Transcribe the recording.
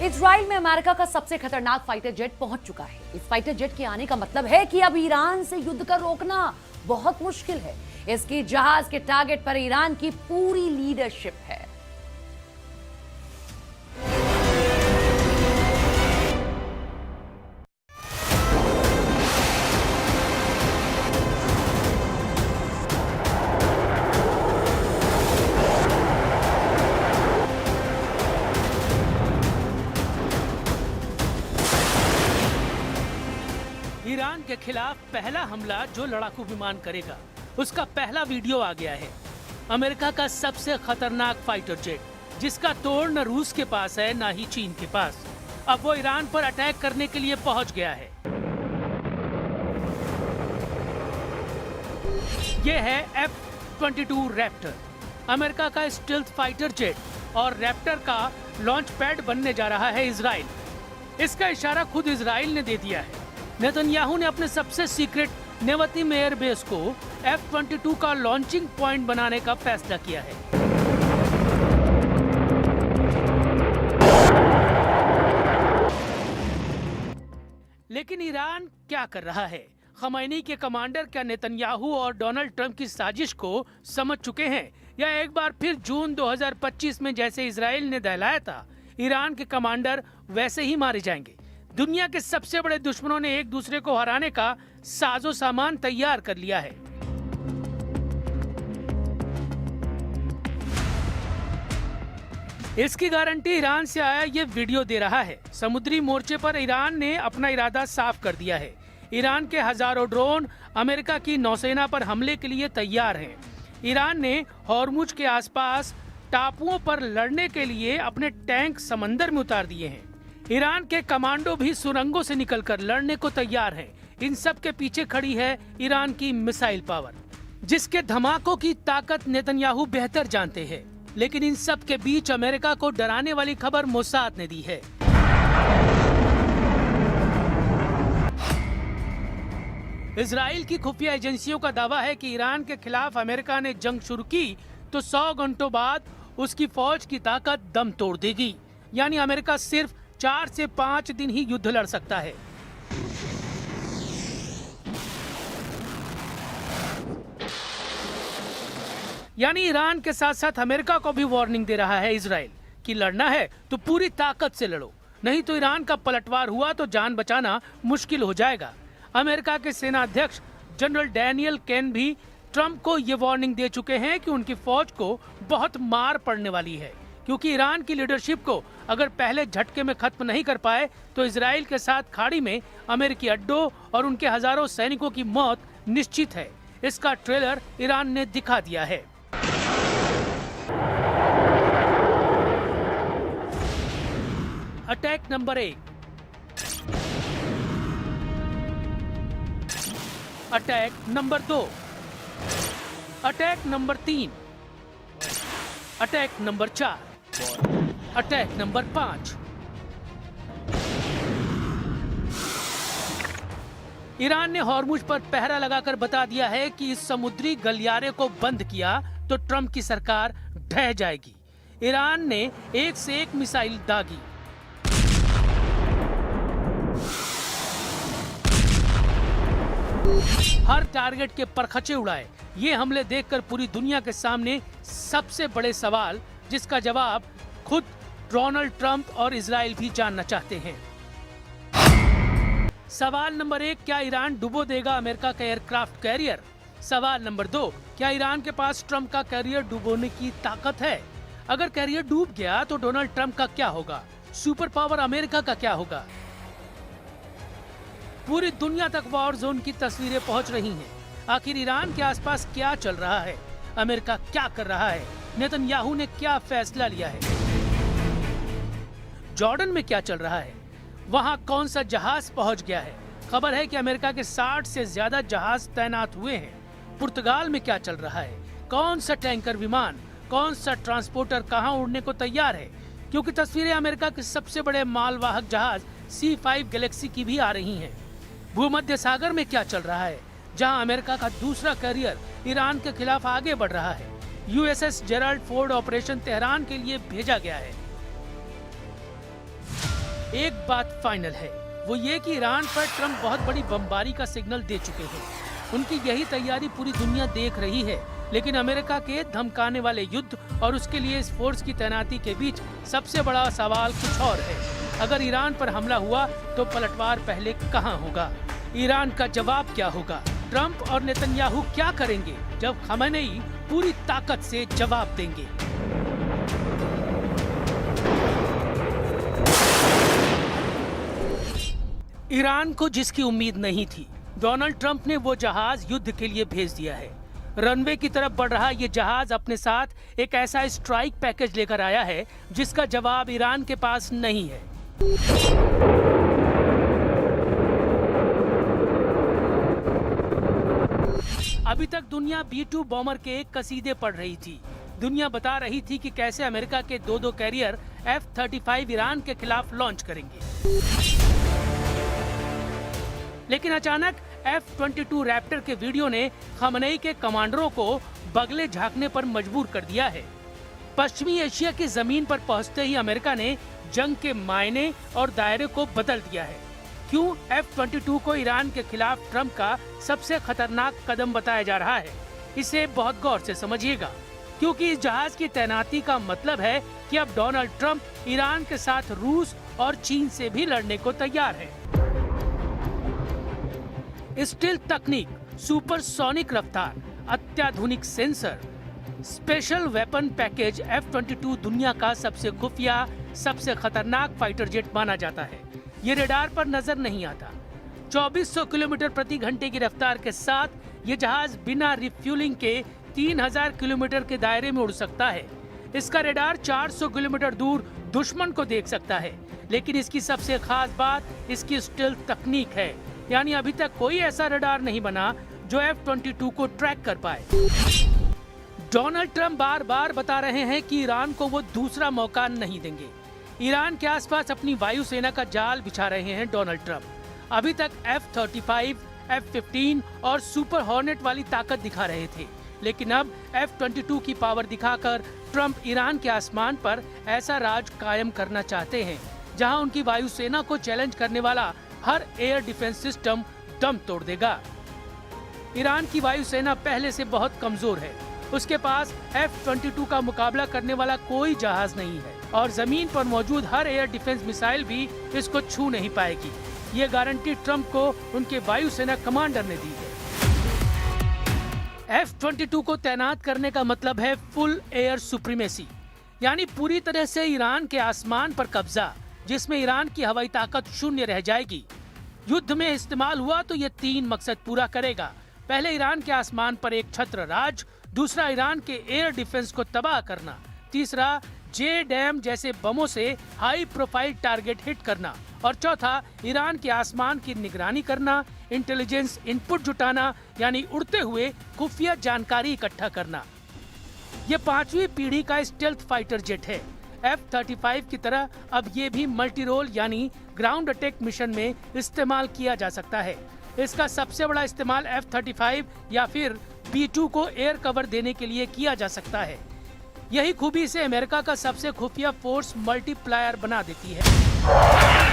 Israel में America का सबसे खतरनाक फाइटर जेट पहुंच चुका है। इस फाइटर जेट के आने का मतलब है कि अब ईरान से युद्ध का रोकना बहुत मुश्किल है। इसकी जहाज के टारगेट पर ईरान की पूरी लीडरशिप है। ईरान के खिलाफ पहला हमला जो लड़ाकू विमान करेगा, उसका पहला वीडियो आ गया है। अमेरिका का सबसे खतरनाक फाइटर जेट, जिसका तोड़ न रूस के पास है न ही चीन के पास, अब वो ईरान पर अटैक करने के लिए पहुंच गया है। ये है F-22 रैप्टर, अमेरिका का स्टील्थ फाइटर जेट और रैप्टर का लॉन्च पैड बनने जा रहा है इजराइल। इसका इशारा खुद इजराइल ने दे दिया है। नेतन्याहू ने अपने सबसे सीक्रेट नेवतीम एयरबेस को F-22 का लॉन्चिंग पॉइंट बनाने का फैसला किया है। लेकिन ईरान क्या कर रहा है? खमैनी के कमांडर क्या नेतन्याहू और डोनाल्ड ट्रंप की साजिश को समझ चुके हैं, या एक बार फिर जून 2025 में जैसे इजराइल ने दहलाया था, ईरान के कमांडर वैसे ही मारे जाएंगे? दुनिया के सबसे बड़े दुश्मनों ने एक दूसरे को हराने का साजो सामान तैयार कर लिया है। इसकी गारंटी ईरान से आया ये वीडियो दे रहा है। समुद्री मोर्चे पर ईरान ने अपना इरादा साफ कर दिया है। ईरान के हजारों ड्रोन अमेरिका की नौसेना पर हमले के लिए तैयार हैं। ईरान ने हॉर्मुज के आसपास टापुओं पर लड़ने के लिए अपने टैंक समंदर में उतार दिए हैं। ईरान के कमांडो भी सुरंगों से निकलकर लड़ने को तैयार हैं। इन सब के पीछे खड़ी है ईरान की मिसाइल पावर, जिसके धमाकों की ताकत नेतन्याहू बेहतर जानते हैं। लेकिन इन सब के बीच अमेरिका को डराने वाली खबर मोसाद ने दी है। इजराइल की खुफिया एजेंसियों का दावा है कि ईरान के खिलाफ अमेरिका ने जंग शुरू की तो 100 घंटों बाद उसकी फौज की ताकत दम तोड़ देगी। यानी अमेरिका सिर्फ 4 से 5 दिन ही युद्ध लड़ सकता है। यानी ईरान के साथ साथ अमेरिका को भी वार्निंग दे रहा है इजराइल कि लड़ना है तो पूरी ताकत से लड़ो, नहीं तो ईरान का पलटवार हुआ तो जान बचाना मुश्किल हो जाएगा। अमेरिका के सेना अध्यक्ष जनरल डैनियल केन भी ट्रंप को ये वार्निंग दे चुके हैं कि उनकी फौज को बहुत मार पड़ने वाली है, क्योंकि ईरान की लीडरशिप को अगर पहले झटके में खत्म नहीं कर पाए तो इजराइल के साथ खाड़ी में अमेरिकी अड्डों और उनके हजारों सैनिकों की मौत निश्चित है। इसका ट्रेलर ईरान ने दिखा दिया है। Attack number 1, attack number 2, attack number 3, attack number 4, attack number 5। Iran ने हॉर्मुज पर पहरा लगाकर बता दिया है कि इस समुद्री गलियारे को बंद किया तो ट्रंप की सरकार ढह जाएगी। ईरान ने एक से एक मिसाइल दागी। हर टारगेट के परखचे उड़ाए। ये हमले देखकर पूरी दुनिया के सामने सबसे बड़े सवाल, जिसका जवाब खुद डोनाल्ड ट्रंप और इजराइल भी जानना चाहते हैं। सवाल नंबर 1, क्या ईरान डुबो देगा अमेरिका का एयरक्राफ्ट कैरियर? सवाल नंबर 2, क्या ईरान के पास ट्रंप का कैरियर डुबोने की ताकत है? अगर कैरियर डूब गया तो डोनाल्ड ट्रंप का क्या होगा? सुपर पावर अमेरिका का क्या होगा? पूरी दुनिया तक वॉर जोन की तस्वीरें पहुंच रही हैं। आखिर ईरान के आसपास क्या चल रहा है? अमेरिका क्या कर रहा है? नेतन्याहू ने क्या फैसला लिया है? जॉर्डन में क्या चल रहा है? वहां कौन सा जहाज पहुंच गया है? खबर है कि अमेरिका के 60 से ज्यादा जहाज तैनात हुए हैं। पुर्तगाल में क्या चल रहा है? कौन सा टैंकर विमान, कौन सा ट्रांसपोर्टर कहां उड़ने को तैयार है? क्योंकि तस्वीरें अमेरिका के सबसे बड़े मालवाहक जहाज C5 गैलेक्सी की भी आ रही हैं। भूमध्य सागर में क्या चल रहा है, जहां अमेरिका का दूसरा कैरियर ईरान के खिलाफ आगे बढ़ रहा है? USS Gerald Ford operation Tehran के लिए भेजा गया है। एक बात फाइनल है, वो ये कि ईरान पर ट्रंप बहुत बड़ी बमबारी का सिग्नल दे चुके हैं। उनकी यही तैयारी पूरी दुनिया देख रही है, लेकिन अमेरिका के धमकाने वाले युद्ध और उसके लिए इस फोर्स की तैनाती के बीच सबसे बड़ा सवाल कुछ और है। अगर ईरान पर हमला हुआ तो पलटवार पहले कहां होगा? ईरान का जवाब क्या होगा? ट्रंप और नेतन्याहू क्या करेंगे जब खमेनेई पूरी ताकत से जवाब देंगे? ईरान को जिसकी उम्मीद नहीं थी, डोनाल्ड ट्रंप ने वो जहाज युद्ध के लिए भेज दिया है। रनवे की तरफ बढ़ रहा ये जहाज अपने साथ एक ऐसा स्ट्राइक पैकेज लेकर आया है जिसका जवाब ईरान के पास नहीं है। अभी तक दुनिया B-2 बॉम्बर के कसीदे पढ़ रही थी। दुनिया बता रही थी कि कैसे अमेरिका के दो कैरियर F-35 ईरान के खिलाफ लॉन्च करेंगे। लेकिन अचानक F-22 रैप्टर के वीडियो ने खमेनेई के कमांडरों को बगले झांकने पर मजबूर कर दिया है। पश्चिमी एशिया की जमीन पर पहुंचते ही अमेरिका ने जंग के मायने और दायरे को बदल दिया है। क्यों F-22 को ईरान के खिलाफ ट्रंप का सबसे खतरनाक कदम बताया जा रहा है, इसे बहुत गौर से समझिएगा, क्योंकि इस जहाज की तैनाती का मतलब है कि अब डोनाल्ड ट्रंप ईरान के साथ रूस और चीन से भी लड़ने को तैयार है। स्टील्थ तकनीक, सुपरसोनिक रफ्तार, अत्याधुनिक sensor, special weapon package F-22 दुनिया का सबसे खुफिया, सबसे खतरनाक फाइटर जेट माना जाता है। ये रडार पर नजर नहीं आता। 2400 किलोमीटर प्रति घंटे की रफ्तार के साथ ये जहाज बिना रिफ्यूलिंग के 3000 किलोमीटर के दायरे में उड़ सकता है। इसका रडार 400 किलोमीटर दूर दुश्मन को देख सकता है। लेकिन इसकी सबसे खास बात इसकी स्टील्थ तकनीक है, यानी अभी तक कोई ऐसा रडार नहीं बना जो F-22 को ट्रैक कर पाए। डोनाल्ड ट्रंप बार बार बता रहे हैं कि ईरान को वो दूसरा मौका नहीं देंगे। ईरान के आसपास अपनी वायुसेना का जाल बिछा रहे हैं डोनाल्ड ट्रंप। अभी तक F-35, F-15 और सुपर हॉर्नेट वाली ताकत दिखा रहे थे, लेकिन अब F-22 की पावर दिखाकर ट्रंप ईरान के आसमान पर ऐसा राज कायम करना चाहते हैं जहां उनकी वायुसेना को चैलेंज करने वाला हर एयर डिफेंस सिस्टम दम तोड़ देगा। ईरान की वायुसेना पहले से बहुत कमजोर है। उसके पास F-22 का मुकाबला करने वाला कोई जहाज नहीं है और जमीन पर मौजूद हर एयर डिफेंस मिसाइल भी इसको छू नहीं पाएगी। ये गारंटी ट्रंप को उनके वायुसेना कमांडर ने दी है। F-22 को तैनात करने का मतलब है फुल एयर सुप्रीमेसी, यानी पूरी तरह से ईरान के आसमान पर कब्जा, जिसमें ईरान की हवाई ताकत शून्य रह जाएगी। युद्ध में इस्तेमाल हुआ तो ये 3 मकसद पूरा करेगा। पहले ईरान के आसमान पर एक छत्र राज, दूसरा ईरान के एयर डिफेंस को तबाह करना, तीसरा JDAM जैसे बमों से हाई प्रोफाइल टारगेट हिट करना और चौथा ईरान के आसमान की निगरानी करना, इंटेलिजेंस इनपुट जुटाना, यानी उड़ते हुए खुफिया जानकारी इकट्ठा करना। ये 5वीं पीढ़ी का स्टेल्थ फाइटर जेट है। F-35 की तरह अब ये भी मल्टी रोल यानी ग्राउंड अटैक मिशन में इस्तेमाल किया जा सकता है। इसका सबसे बड़ा इस्तेमाल F-35 या फिर B-2 को एयर कवर देने के लिए किया जा सकता है। यही खूबी इसे अमेरिका का सबसे खुफिया फोर्स मल्टीप्लायर बना देती है।